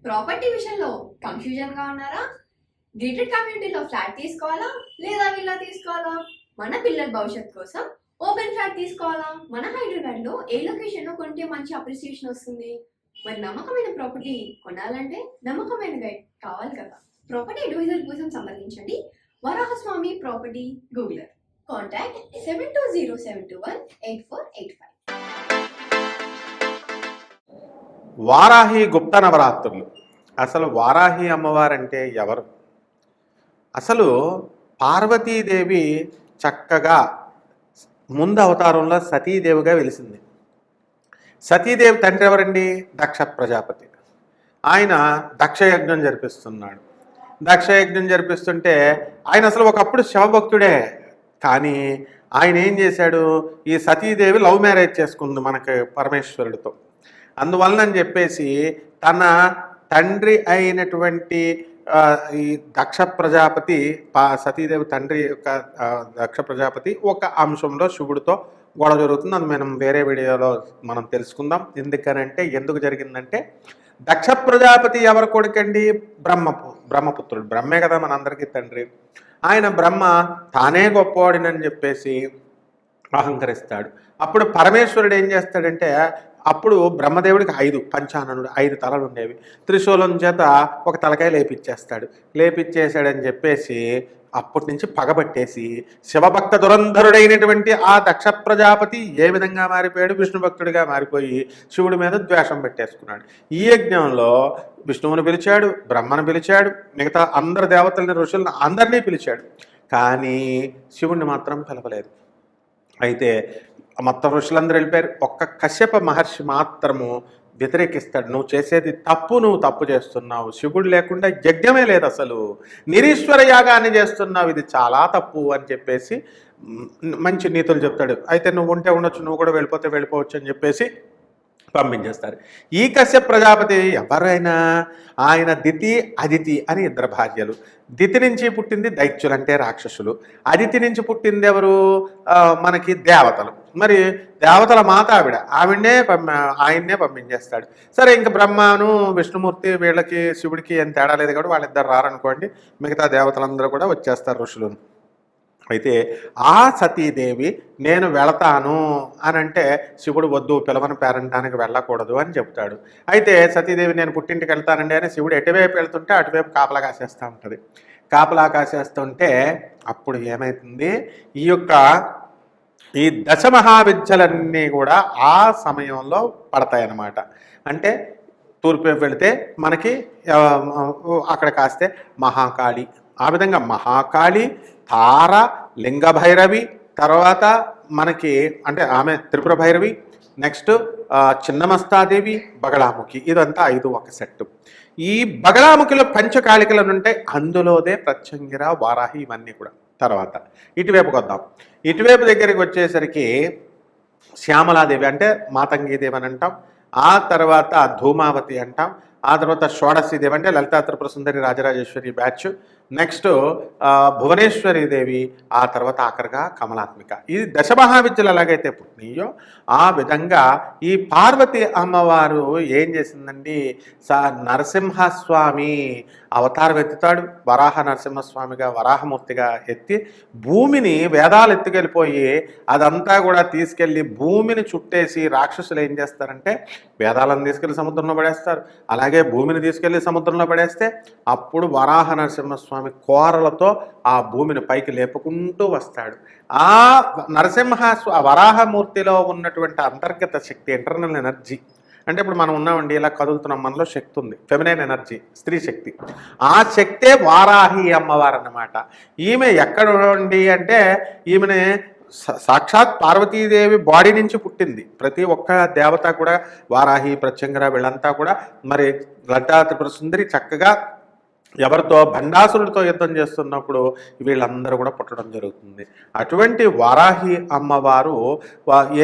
Property విషయంలో confusion గా ఉన్నారా? గేటెడ్ కమ్యూనిటీలో ఫ్లాట్ తీసుకోవాలా లేదా విల్లా తీసుకోవాలా? మన పిల్లల భవిష్యత్ కోసం ఓపెన్ ఫ్లాట్ తీసుకోవాలా? మన హైదరాబాద్ లో ఏ లొకేషన్ లో కొంటే మంచి అప్రిసియేషన్ వస్తుంది? మరి నమ్మకమైన ప్రాపర్టీ కొనాలంటే నమ్మకమైన గైడ్ కావాలి కదా. ప్రాపర్టీ అడ్వైజర్ కోసం సంప్రదించండి వరాహస్వామి ప్రాపర్టీ గూగులర్. కాంటాక్ట్ 7207218485. వారాహి గుప్త నవరాత్రులు. అసలు వారాహి అమ్మవారంటే ఎవరు? అసలు పార్వతీదేవి చక్కగా ముందు అవతారంలో సతీదేవిగా వెలిసింది. సతీదేవి తండ్రి ఎవరండి? దక్ష ప్రజాపతి. ఆయన దక్షయజ్ఞం జరిపిస్తున్నాడు. దక్షయజ్ఞం జరిపిస్తుంటే ఆయన అసలు ఒకప్పుడు శివభక్తుడే. కానీ ఆయన ఏం చేశాడు? ఈ సతీదేవి లవ్ మ్యారేజ్ చేసుకుంది మనకి పరమేశ్వరుడితో. అందువలనని చెప్పేసి తన తండ్రి అయినటువంటి ఈ దక్ష ప్రజాపతి, సతీదేవి తండ్రి యొక్క దక్ష ప్రజాపతి ఒక అంశంలో శివుడితో గొడవ జరుగుతుంది. అది మనం వేరే వీడియోలో మనం తెలుసుకుందాం. ఎందుకు జరిగిందంటే దక్ష ప్రజాపతి ఎవరి కొడుకండి? బ్రహ్మపుత్రుడు. బ్రహ్మే కదా మనందరికీ తండ్రి. ఆయన బ్రహ్మ తానే గొప్పవాడినని చెప్పేసి అహంకరిస్తాడు. అప్పుడు పరమేశ్వరుడు ఏం చేస్తాడంటే, అప్పుడు బ్రహ్మదేవుడికి 5 పంచాననుడు 5 తలలు ఉండేవి. త్రిశూలం చేత ఒక తలకాయ లేపిచ్చేసాడని చెప్పేసి అప్పటి నుంచి పగబట్టేసి శివభక్త దురంధరుడైనటువంటి ఆ దక్ష ప్రజాపతి ఏ విధంగా మారిపోయాడు? విష్ణు భక్తుడిగా మారిపోయి శివుడి మీద ద్వేషం పెట్టేసుకున్నాడు. ఈ యజ్ఞంలో విష్ణువుని పిలిచాడు, బ్రహ్మను పిలిచాడు, మిగతా అందరు దేవతలని, ఋషులను అందరినీ పిలిచాడు. కానీ శివుణ్ణి మాత్రం పిలవలేదు. అయితే మొత్తం ఋషులందరూ వెళ్ళిపోయారు. ఒక్క కశ్యప మహర్షి మాత్రము వ్యతిరేకిస్తాడు. నువ్వు చేసేది తప్పు, నువ్వు తప్పు చేస్తున్నావు, శివుడు లేకుండా యజ్ఞమే లేదు, అసలు నిరీశ్వర యాగాన్ని చేస్తున్నావు, ఇది చాలా తప్పు అని చెప్పేసి మంచి నీతులు చెప్తాడు. అయితే నువ్వు ఉంటే ఉండొచ్చు, నువ్వు కూడా వెళ్ళిపోతే వెళ్ళిపోవచ్చు అని చెప్పేసి పంపించేస్తారు. ఈ కశ్యప ప్రజాపతి ఎవరైనా ఆయన దితి అదితి అని 2 భార్యలు. దితి నుంచి పుట్టింది దైత్యులు అంటే రాక్షసులు. అదితి నుంచి పుట్టింది ఎవరు? మనకి దేవతలు. మరి దేవతల మాత ఆవిడనే ఆయన్నే పంపించేస్తాడు. సరే, ఇంక బ్రహ్మను విష్ణుమూర్తి వీళ్ళకి శివుడికి ఏం తేడా లేదు కాబట్టి వాళ్ళిద్దరు రారనుకోండి, మిగతా దేవతలందరూ కూడా వచ్చేస్తారు, ఋషులు. అయితే ఆ సతీదేవి నేను వెళతాను అని అంటే శివుడు వద్దు, పిలవని పేరంటానికి వెళ్ళకూడదు అని చెప్తాడు. అయితే సతీదేవి నేను పుట్టింటికి వెళ్తానండి అని శివుడు ఎటువైపు వెళ్తుంటే అటువైపు కాపలా కాసేస్తూ ఉంటుంది. కాపలా కాసేస్తుంటే అప్పుడు ఏమవుతుంది? ఈ దశమహావిద్యలన్నీ కూడా ఆ సమయంలో పడతాయన్నమాట. అంటే తూర్పు వైపు వెళితే మనకి అక్కడ కాస్తే మహాకాళి, ఆ విధంగా మహాకాళి, తార, లింగ భైరవి, తర్వాత మనకి అంటే ఆమె త్రిపుర భైరవి, నెక్స్ట్ చిన్నమస్తాదేవి, బగళాముఖి. ఇదంతా 5 ఒక సెట్టు. ఈ బగళాముఖిలో పంచకాళికలు ఉంటాయి, అందులోదే ప్రత్యంగిర, వారాహి ఇవన్నీ కూడా. తర్వాత ఇటువైపుకి వద్దాం. ఇటువైపు దగ్గరికి వచ్చేసరికి శ్యామలాదేవి అంటే మాతంగీదేవి అని అంటాం. ఆ తర్వాత ధూమావతి అంటాం. ఆ తర్వాత షోడశీదేవి అంటే లలితా త్రిపుర సుందరి రాజరాజేశ్వరి బ్యాచ్. నెక్స్ట్ భువనేశ్వరి దేవి. ఆ తర్వాత ఆఖరిగా కమలాత్మిక. ఈ దశమహావిద్యలు ఎలాగైతే పుట్టినాయో ఆ విధంగా ఈ పార్వతి అమ్మవారు ఏం చేసిందండి? నరసింహస్వామి అవతారం ఎత్తుతాడు. వరాహ నరసింహస్వామిగా, వరాహమూర్తిగా ఎత్తి భూమిని వేదాలు ఎత్తుకెళ్ళిపోయి అదంతా కూడా తీసుకెళ్ళి భూమిని చుట్టేసి రాక్షసులు ఏం చేస్తారంటే వేదాలను తీసుకెళ్ళి సముద్రంలో పడేస్తారు. అలాగే భూమిని తీసుకెళ్ళి సముద్రంలో పడేస్తే అప్పుడు వరాహ నరసింహస్వామి కోరలతో ఆ భూమిని పైకి లేపుకుంటూ వస్తాడు. ఆ వరాహమూర్తిలో ఉన్నటువంటి అంతర్గత శక్తి, ఇంటర్నల్ ఎనర్జీ అంటే ఇప్పుడు మనం ఉన్నామండి, ఇలా కదులుతున్నాం, మనలో శక్తి ఉంది, ఫెమినైన్ ఎనర్జీ, స్త్రీ శక్తి. ఆ శక్తే వారాహి అమ్మవారు అన్నమాట. ఈమె ఎక్కడ ఉండి అంటే ఈమెని సాక్షాత్ పార్వతీదేవి బాడీ నుంచి పుట్టింది. ప్రతి ఒక్క దేవత కూడా వారాహి, ప్రత్యంగర వీళ్ళంతా కూడా మరి లలితా త్రిపుర సుందరి చక్కగా ఎవరితో భండాసురుడితో యుద్ధం చేస్తున్నప్పుడు వీళ్ళందరూ కూడా పుట్టడం జరుగుతుంది. అటువంటి వారాహి అమ్మవారు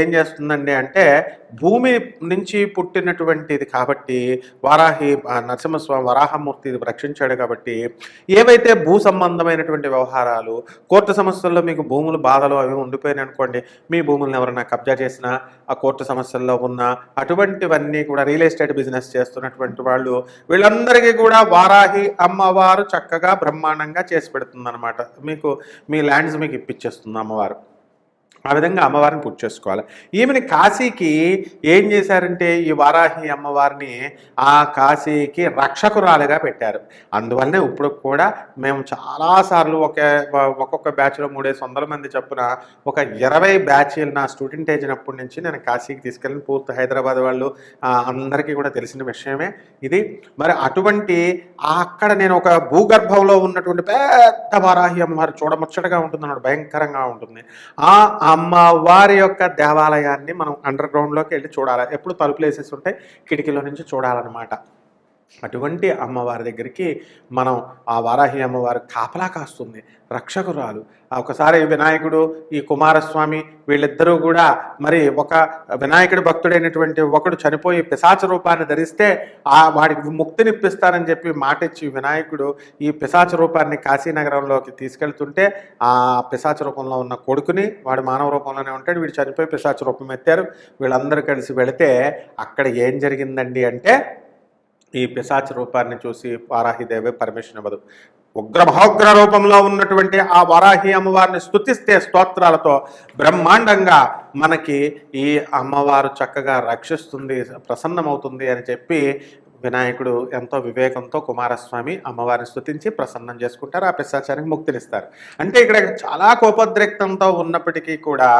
ఏం చేస్తుందండి అంటే భూమి నుంచి పుట్టినటువంటిది కాబట్టి వారాహి నరసింహస్వామి వరాహమూర్తి రక్షించాడు కాబట్టి ఏవైతే భూ సంబంధమైనటువంటి వ్యవహారాలు కోర్టు సమస్యల్లో మీకు భూములు బాధలు అవి ఉండిపోయినాయి అనుకోండి, మీ భూములను ఎవరైనా కబ్జా చేసినా ఆ కోర్టు సమస్యల్లో ఉన్న అటువంటివన్నీ కూడా రియల్ ఎస్టేట్ బిజినెస్ చేస్తున్నటువంటి వాళ్ళు వీళ్ళందరికీ కూడా వారాహి అమ్మవారు చక్కగా బ్రహ్మాండంగా చేసి పెడుతుంది అనమాట. మీకు మీ ల్యాండ్స్ మీకు ఇప్పించేస్తుంది అమ్మవారు. ఆ విధంగా అమ్మవారిని పూజ చేసుకోవాలి. ఈమెని కాశీకి ఏం చేశారంటే ఈ వారాహి అమ్మవారిని ఆ కాశీకి రక్షకురాలుగా పెట్టారు. అందువల్లనే ఇప్పుడు కూడా మేము చాలాసార్లు ఒక్కొక్క బ్యాచ్లో 300 మంది చొప్పున ఒక 20 బ్యాచీలు నా స్టూడెంట్ ఏజినప్పటి నుంచి నేను కాశీకి తీసుకెళ్ళిన పూర్తి హైదరాబాద్ వాళ్ళు అందరికీ కూడా తెలిసిన విషయమే ఇది. మరి అటువంటి అక్కడ నేను ఒక భూగర్భంలో ఉన్నటువంటి పెద్ద వారాహి అమ్మవారు చూడముచ్చటగా ఉంటుంది అన్నమాట, భయంకరంగా ఉంటుంది. ఆ అమ్మవారి యొక్క దేవాలయాన్ని మనం అండర్ గ్రౌండ్లోకి వెళ్ళి చూడాలి. ఎప్పుడు తలుపులు వేసేసి ఉంటాయి, కిటికీలో నుంచి చూడాలన్నమాట. అటువంటి అమ్మవారి దగ్గరికి మనం ఆ వారాహి అమ్మవారు కాపలా కాస్తుంది, రక్షకురాలు. ఒకసారి వినాయకుడు ఈ కుమారస్వామి వీళ్ళిద్దరూ కూడా మరి ఒక వినాయకుడి భక్తుడైనటువంటి ఒకడు చనిపోయి పిశాచ రూపాన్ని ధరిస్తే వాడికి ముక్తినిప్పిస్తానని చెప్పి మాటిచ్చి వినాయకుడు ఈ పిశాచ రూపాన్ని కాశీనగరంలోకి తీసుకెళ్తుంటే ఆ పిశాచ రూపంలో ఉన్న కొడుకుని వాడు మానవ రూపంలోనే ఉంటాడు, వీడు చనిపోయి పిశాచ రూపం ఎత్తారు. వీళ్ళందరూ కలిసి వెళితే అక్కడ ఏం జరిగిందండి అంటే ఈ పిశాచ రూపాన్ని చూసి వారాహిదేవి పర్మిషన్ ఇవ్వదు. ఉగ్ర రూపంలో ఉన్నటువంటి ఆ వారాహి అమ్మవారిని స్తుతిస్తే స్తోత్రాలతో బ్రహ్మాండంగా మనకి ఈ అమ్మవారు చక్కగా రక్షిస్తుంది, ప్రసన్నమవుతుంది అని చెప్పి వినాయకుడు ఎంతో వివేకంతో కుమారస్వామి అమ్మవారిని స్తుతించి ప్రసన్నం చేసుకుంటారు, ఆ పిశాచానికి ముక్తినిస్తారు. అంటే ఇక్కడ చాలా కోపోద్రిక్తంతో ఉన్నప్పటికీ కూడా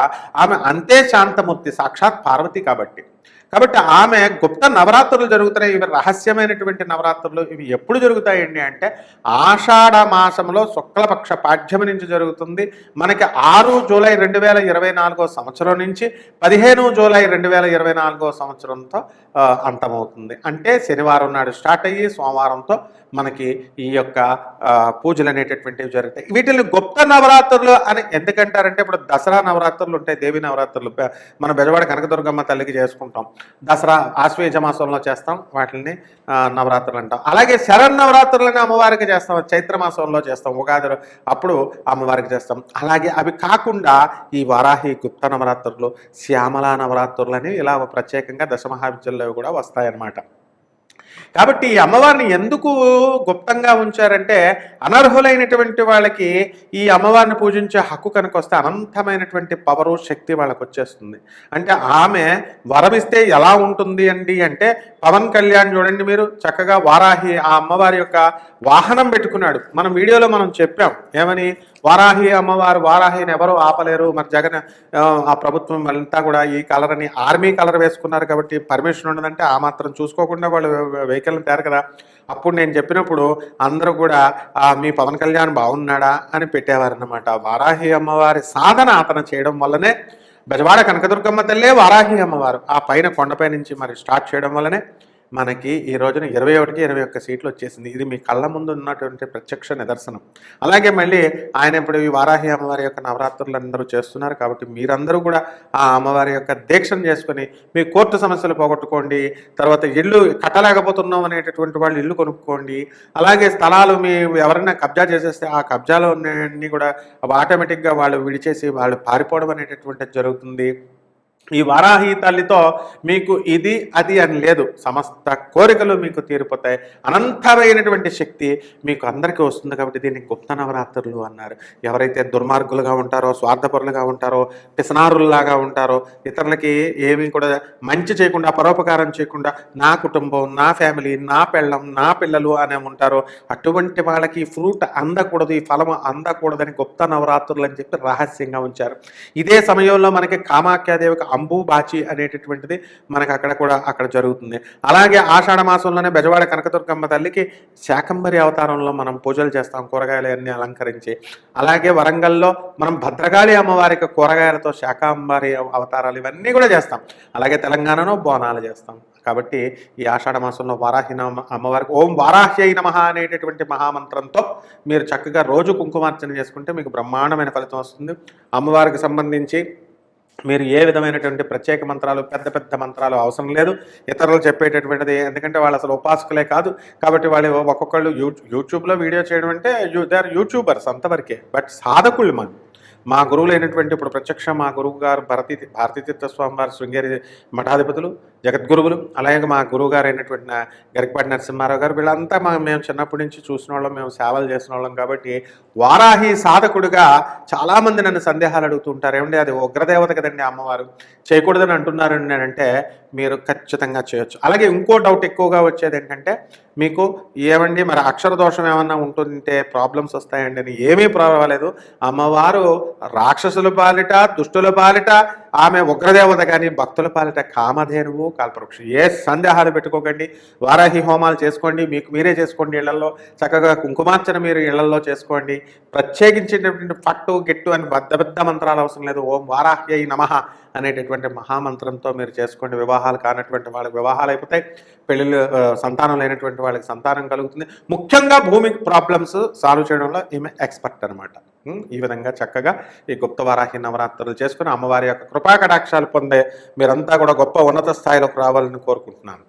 ఆమె అంతే శాంతమూర్తి, సాక్షాత్ పార్వతి కాబట్టి ఆమె గుప్త నవరాత్రులు జరుగుతున్నాయి. ఇవి రహస్యమైనటువంటి నవరాత్రులు. ఇవి ఎప్పుడు జరుగుతాయండి అంటే ఆషాఢ మాసంలో శుక్లపక్ష పాఠ్యమి నుంచి జరుగుతుంది. మనకి 6 జూలై 2024 సంవత్సరం నుంచి 15 జూలై 2024 సంవత్సరంతో అంతమవుతుంది. అంటే శనివారం నాడు స్టార్ట్ అయ్యి సోమవారంతో మనకి ఈ యొక్క పూజలు అనేటటువంటివి జరుగుతాయి. వీటిని గుప్త నవరాత్రులు అని ఎందుకంటారంటే ఇప్పుడు దసరా నవరాత్రులు ఉంటాయి, దేవి నవరాత్రులు మన బెజవాడ కనకదుర్గమ్మ తల్లికి చేసుకుంటాం, దసరా ఆశ్వేజ మాసంలో చేస్తాం, వాటిని నవరాత్రులు అంటాం. అలాగే శరన్నవరాత్రులని అమ్మవారికి చేస్తాం, చైత్ర మాసంలో చేస్తాం, ఉగాది అప్పుడు అమ్మవారికి చేస్తాం. అలాగే అవి కాకుండా ఈ వారాహి గుప్త నవరాత్రులు, శ్యామలా నవరాత్రులు అని ఇలా ప్రత్యేకంగా దశమహావిద్యల్లో కూడా వస్తాయన్నమాట. కాబట్టి ఈ అమ్మవారిని ఎందుకు గుప్తంగా ఉంచారంటే అనర్హులైనటువంటి వాళ్ళకి ఈ అమ్మవారిని పూజించే హక్కు కనుక వస్తే అనంతమైనటువంటి పవరు శక్తి వాళ్ళకి వచ్చేస్తుంది. అంటే ఆమె వరమిస్తే ఎలా ఉంటుంది అండి అంటే పవన్ కళ్యాణ్ చూడండి మీరు చక్కగా వారాహి ఆ అమ్మవారి యొక్క వాహనం పెట్టుకున్నాడు. మనం వీడియోలో మనం చెప్పాం ఏమని, వారాహి అమ్మవారు వారాహిని ఎవరు ఆపలేరు. మరి జగన్ ఆ ప్రభుత్వం అంతా కూడా ఈ కలర్ అని ఆర్మీ కలర్ వేసుకున్నారు కాబట్టి పర్మిషన్ ఉండదంటే ఆ మాత్రం చూసుకోకుండా వాళ్ళు వెహికల్ని తేరు కదా. అప్పుడు నేను చెప్పినప్పుడు అందరూ కూడా మీ పవన్ కళ్యాణ్ బాగున్నాడా అని పెట్టేవారన్నమాట. వారాహి అమ్మవారి సాధన అతను చేయడం వల్లనే బెజవాడ కనకదుర్గమ్మ తల్లే వారాహి అమ్మవారు ఆ పైన కొండపై నుంచి మరి స్టార్ట్ చేయడం వల్లనే మనకి ఈ రోజున 21కి 21 సీట్లు వచ్చేసింది. ఇది మీ కళ్ళ ముందు ఉన్నటువంటి ప్రత్యక్ష నిదర్శనం. అలాగే మళ్ళీ ఆయన ఇప్పుడు ఈ వారాహి అమ్మవారి యొక్క నవరాత్రులు అందరూ చేస్తున్నారు కాబట్టి మీరందరూ కూడా ఆ అమ్మవారి యొక్క దీక్షను చేసుకొని మీ కోర్టు సమస్యలు పోగొట్టుకోండి. తర్వాత ఇల్లు కట్టలేకపోతున్నాం అనేటటువంటి వాళ్ళు ఇల్లు కొనుక్కోండి. అలాగే స్థలాలు మీ ఎవరైనా కబ్జా చేసేస్తే ఆ కబ్జాలో అన్నీ కూడా ఆటోమేటిక్గా వాళ్ళు విడిచేసి వాళ్ళు పారిపోవడం అనేటటువంటిది జరుగుతుంది. ఈ వారాహి తల్లితో మీకు ఇది అది అని లేదు, సమస్త కోరికలు మీకు తీరిపోతాయి. అనంతమైనటువంటి శక్తి మీకు అందరికీ వస్తుంది కాబట్టి దీన్ని గుప్త నవరాత్రులు అన్నారు. ఎవరైతే దుర్మార్గులుగా ఉంటారో, స్వార్థపరులుగా ఉంటారో, పిసనారుల్లాగా ఉంటారో, ఇతరులకి ఏమీ కూడా మంచి చేయకుండా పరోపకారం చేయకుండా నా కుటుంబం, నా ఫ్యామిలీ, నా పెళ్ళం, నా పిల్లలు అనే ఉంటారో అటువంటి వాళ్ళకి ఫ్రూట్ అందకూడదు, ఈ ఫలం అందకూడదని గుప్త నవరాత్రులు అని చెప్పి రహస్యంగా ఉంచారు. ఇదే సమయంలో మనకి కామాఖ్యాదేవికి అంబుబాచి అనేటటువంటిది మనకు అక్కడ జరుగుతుంది. అలాగే ఆషాఢ మాసంలోనే బెజవాడ కనకదుర్గమ్మ తల్లికి శాకంబరి అవతారంలో మనం పూజలు చేస్తాం, కూరగాయలు అన్నీ అలంకరించి. అలాగే వరంగల్లో మనం భద్రకాళి అమ్మవారికి కూరగాయలతో శాకంబరి అవతారాలు ఇవన్నీ కూడా చేస్తాం. అలాగే తెలంగాణలో బోనాలు చేస్తాం. కాబట్టి ఈ ఆషాఢ మాసంలో వారాహి అమ్మవారికి ఓం వారాహ్యై నమః అనేటటువంటి మహామంత్రంతో మీరు చక్కగా రోజు కుంకుమార్చన చేసుకుంటే మీకు బ్రహ్మాండమైన ఫలితం వస్తుంది. అమ్మవారికి సంబంధించి మీరు ఏ విధమైనటువంటి ప్రత్యేక మంత్రాలు, పెద్ద పెద్ద మంత్రాలు అవసరం లేదు. ఇతరులు చెప్పేటటువంటిది, ఎందుకంటే వాళ్ళు అసలు ఉపాసకులే కాదు. కాబట్టి వాళ్ళు ఒక్కొక్కళ్ళు యూట్యూబ్లో వీడియో చేయడం అంటే దే ఆర్ యూట్యూబర్స్ అంతవరకే. బట్ సాధకుళ్ళు మా గురువులైనటువంటి ఇప్పుడు ప్రత్యక్ష మా గురువు గారు భారతీతీర్థ స్వామి వారి శృంగేరి మఠాధిపతులు, జగద్గురువులు, అలాగే మా గురువు గారు అయినటువంటి గరికపాటి నరసింహారావు గారు, వీళ్ళంతా మేము చిన్నప్పటి నుంచి చూసిన వాళ్ళం, మేము సేవలు చేసిన వాళ్ళం. కాబట్టి వారాహి సాధకుడుగా చాలామంది నన్ను సందేహాలు అడుగుతుంటారు. ఏమండి అది ఉగ్రదేవత కదండి అమ్మవారు, చేయకూడదని అంటున్నారండి అంటే మీరు ఖచ్చితంగా చేయొచ్చు. అలాగే ఇంకో డౌట్ ఎక్కువగా వచ్చేది ఏంటంటే మీకు ఏమండి మరి అక్షర దోషం ఏమన్నా ఉంటుంటే ప్రాబ్లమ్స్ వస్తాయండి అని. ఏమీ పర్వాలేదు. అమ్మవారు రాక్షసుల పాలిట, దుష్టుల పాలిట ఆమె ఉగ్రదేవత, కానీ భక్తుల పాలిట కామధేనువు, కల్పవృక్షం. ఏ సందేహాలు పెట్టుకోకండి. వారాహి హోమాలు చేసుకోండి, మీకు మీరే చేసుకోండి ఇళ్లలో. చక్కగా కుంకుమార్చన మీరు ఇళ్లలో చేసుకోండి. ప్రత్యేకించేటటువంటి పట్టు గిట్టు అని పెద్ద మంత్రాలు అవసరం లేదు. ఓం వారాహ్యై నమః అనేటటువంటి మహామంత్రంతో మీరు చేసుకోండి. వివాహాలు కానటువంటి వాళ్ళకి వివాహాలు అయిపోతాయి, పెళ్ళిళ్ళు సంతానం లేనటువంటి వాళ్ళకి సంతానం కలుగుతుంది. ముఖ్యంగా భూమి ప్రాబ్లమ్స్ సాల్వ్ చేయడంలో ఈమె ఎక్స్పర్ట్ అనమాట. ఈ విధంగా చక్కగా ఈ గుప్త వారాహి నవరాత్రులు చేసుకుని అమ్మవారి యొక్క కృపా కటాక్షాలు పొందే మీరంతా కూడా గొప్ప ఉన్నత స్థాయిలోకి రావాలని కోరుకుంటున్నాను.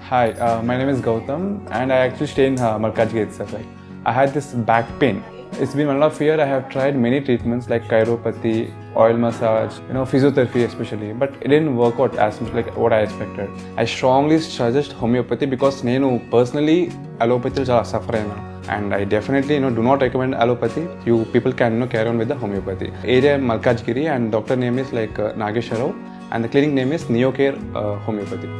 Hi, my name is Gautam and I actually stay in Malkajgiri itself. Like, I had this back pain. It's been 1.5 years. I have tried many treatments like chiropathy, oil massage, physiotherapy especially, but it didn't work out as much like what I expected. I strongly suggest homeopathy because నేను personally allopathy చాలా suffer అయినా, and I definitely do not recommend allopathy. You people can carry on with the homeopathy. Area Malkajgiri and doctor name is like Nageswar Rao and the clinic name is Neocare Homeopathy.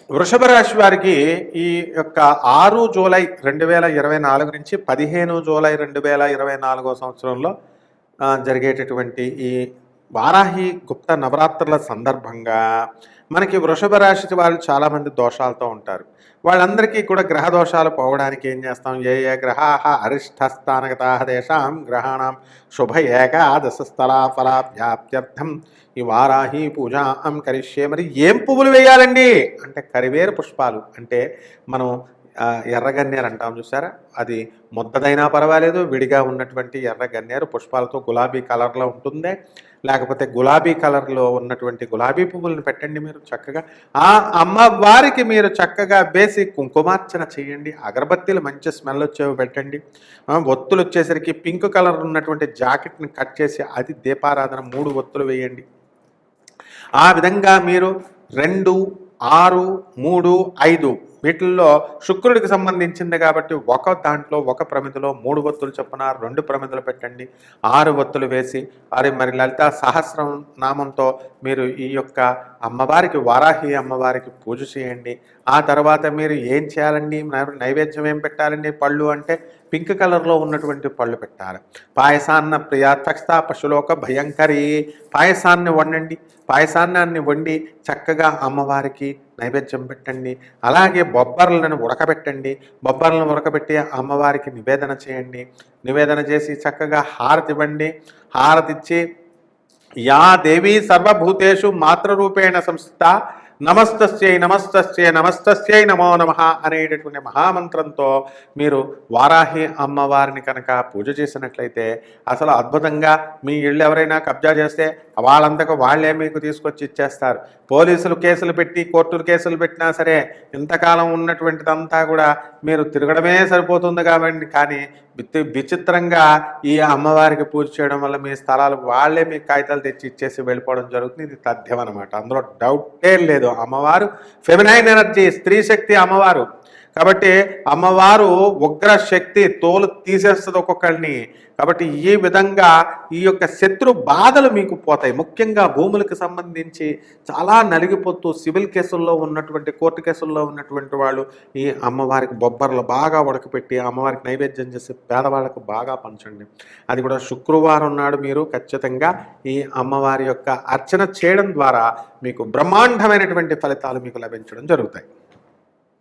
వృషభ రాశి వారికి ఈ యొక్క 6 July 2024 నుంచి 15 July 2024 సంవత్సరంలో జరిగేటటువంటి ఈ వారాహి గుప్త నవరాత్రుల సందర్భంగా మనకి వృషభ రాశి వాళ్ళు చాలామంది దోషాలతో ఉంటారు. వాళ్ళందరికీ కూడా గ్రహ దోషాలు పోవడానికి ఏం చేస్తాం? ఏ గ్రహాః అరిష్టస్థానగతాః తేషాం గ్రహాణం శుభ ఏకాదశ స్థలాఫలాభ్యాప్త్యర్థం ఈ వారాహి పూజాం కరిష్యే. మరి ఏం పువ్వులు వేయాలండి అంటే కరివేరు పుష్పాలు. అంటే మనం ఎర్రగన్నేరు అంటాం చూసారా, అది ముద్దదైనా పర్వాలేదు, విడిగా ఉన్నటువంటి ఎర్రగన్నేరు పుష్పాలతో గులాబీ కలర్లో ఉంటుందే, లేకపోతే గులాబీ కలర్లో ఉన్నటువంటి గులాబీ పువ్వులను పెట్టండి. మీరు చక్కగా ఆ అమ్మవారికి మీరు చక్కగా వేసి కుంకుమార్చన చేయండి. అగరబత్తీలు మంచి స్మెల్ వచ్చేవి పెట్టండి. ఒత్తులు వచ్చేసరికి పింక్ కలర్ ఉన్నటువంటి జాకెట్ని కట్ చేసి అది దీపారాధన 3 ఒత్తులు వేయండి. ఆ విధంగా మీరు 2, 6, 3, 5 వీటిల్లో శుక్రుడికి సంబంధించింది కాబట్టి దాంట్లో ఒక ప్రమిదలో 3 ఒత్తులు చొప్పున 2 ప్రమిదలు పెట్టండి. 6 ఒత్తులు వేసి మరి లలితా సహస్రం నామంతో మీరు ఈ యొక్క అమ్మవారికి వారాహి అమ్మవారికి పూజ చేయండి. ఆ తర్వాత మీరు ఏం చేయాలండి? నైవేద్యం ఏం పెట్టాలండి? పళ్ళు అంటే పింక్ కలర్లో ఉన్నటువంటి పళ్ళు పెట్టాలి. పాయసాన్న ప్రియ తక్షతా పశులోక భయంకరి. పాయసాన్ని వండండి. పాయసాన్ని వండి చక్కగా అమ్మవారికి నైవేద్యం పెట్టండి. అలాగే బొబ్బర్లను ఉడకబెట్టండి. బొబ్బర్లను ఉడకబెట్టి అమ్మవారికి నివేదన చేయండి. నివేదన చేసి చక్కగా హారతి ఇవ్వండి. హారతిచ్చి యా దేవీ సర్వభూతేషు మాతృరూపేణ సంస్థిత నమస్తస్యై నమస్తస్యై నమస్తస్యై నమో నమః అనేటటువంటి మహామంత్రంతో మీరు వారాహి అమ్మవారిని కనుక పూజ చేసినట్లయితే అసలు అద్భుతంగా మీ ఇళ్ళు ఎవరైనా కబ్జా చేస్తే వాళ్ళంతకు వాళ్ళే మీకు తీసుకొచ్చి ఇచ్చేస్తారు. పోలీసులు కేసులు పెట్టి కోర్టులు కేసులు పెట్టినా సరే ఇంతకాలం ఉన్నటువంటిదంతా కూడా మీరు తిరగడమే సరిపోతుంది కాబట్టి, కానీ విచిత్రంగా ఈ అమ్మవారికి పూజ చేయడం వల్ల మీ స్థలాలు వాళ్ళే మీ కాగితాలు తెచ్చి ఇచ్చేసి వెళ్ళిపోవడం జరుగుతుంది. ఇది తథ్యం అనమాట, అందులో డౌటే లేదు. అమ్మవారు ఫెమినైన్ ఎనర్జీ, స్త్రీ శక్తి అమ్మవారు. కాబట్టి అమ్మవారు ఉగ్ర శక్తి, తోలు తీసేస్తుంది ఒక్కొక్కరిని. కాబట్టి ఈ విధంగా ఈ యొక్క శత్రు బాధలు మీకు పోతాయి. ముఖ్యంగా భూములకు సంబంధించి చాలా నలిగిపోతూ సివిల్ కేసుల్లో ఉన్నటువంటి, కోర్టు కేసుల్లో ఉన్నటువంటి వాళ్ళు ఈ అమ్మవారికి బొబ్బర్లు బాగా ఉడకపెట్టి అమ్మవారికి నైవేద్యం చేసి పేదవాళ్ళకు బాగా పంచండి. అది కూడా శుక్రవారం నాడు మీరు ఖచ్చితంగా ఈ అమ్మవారి యొక్క అర్చన చేయడం ద్వారా మీకు బ్రహ్మాండమైనటువంటి ఫలితాలు మీకు లభించడం జరుగుతాయి.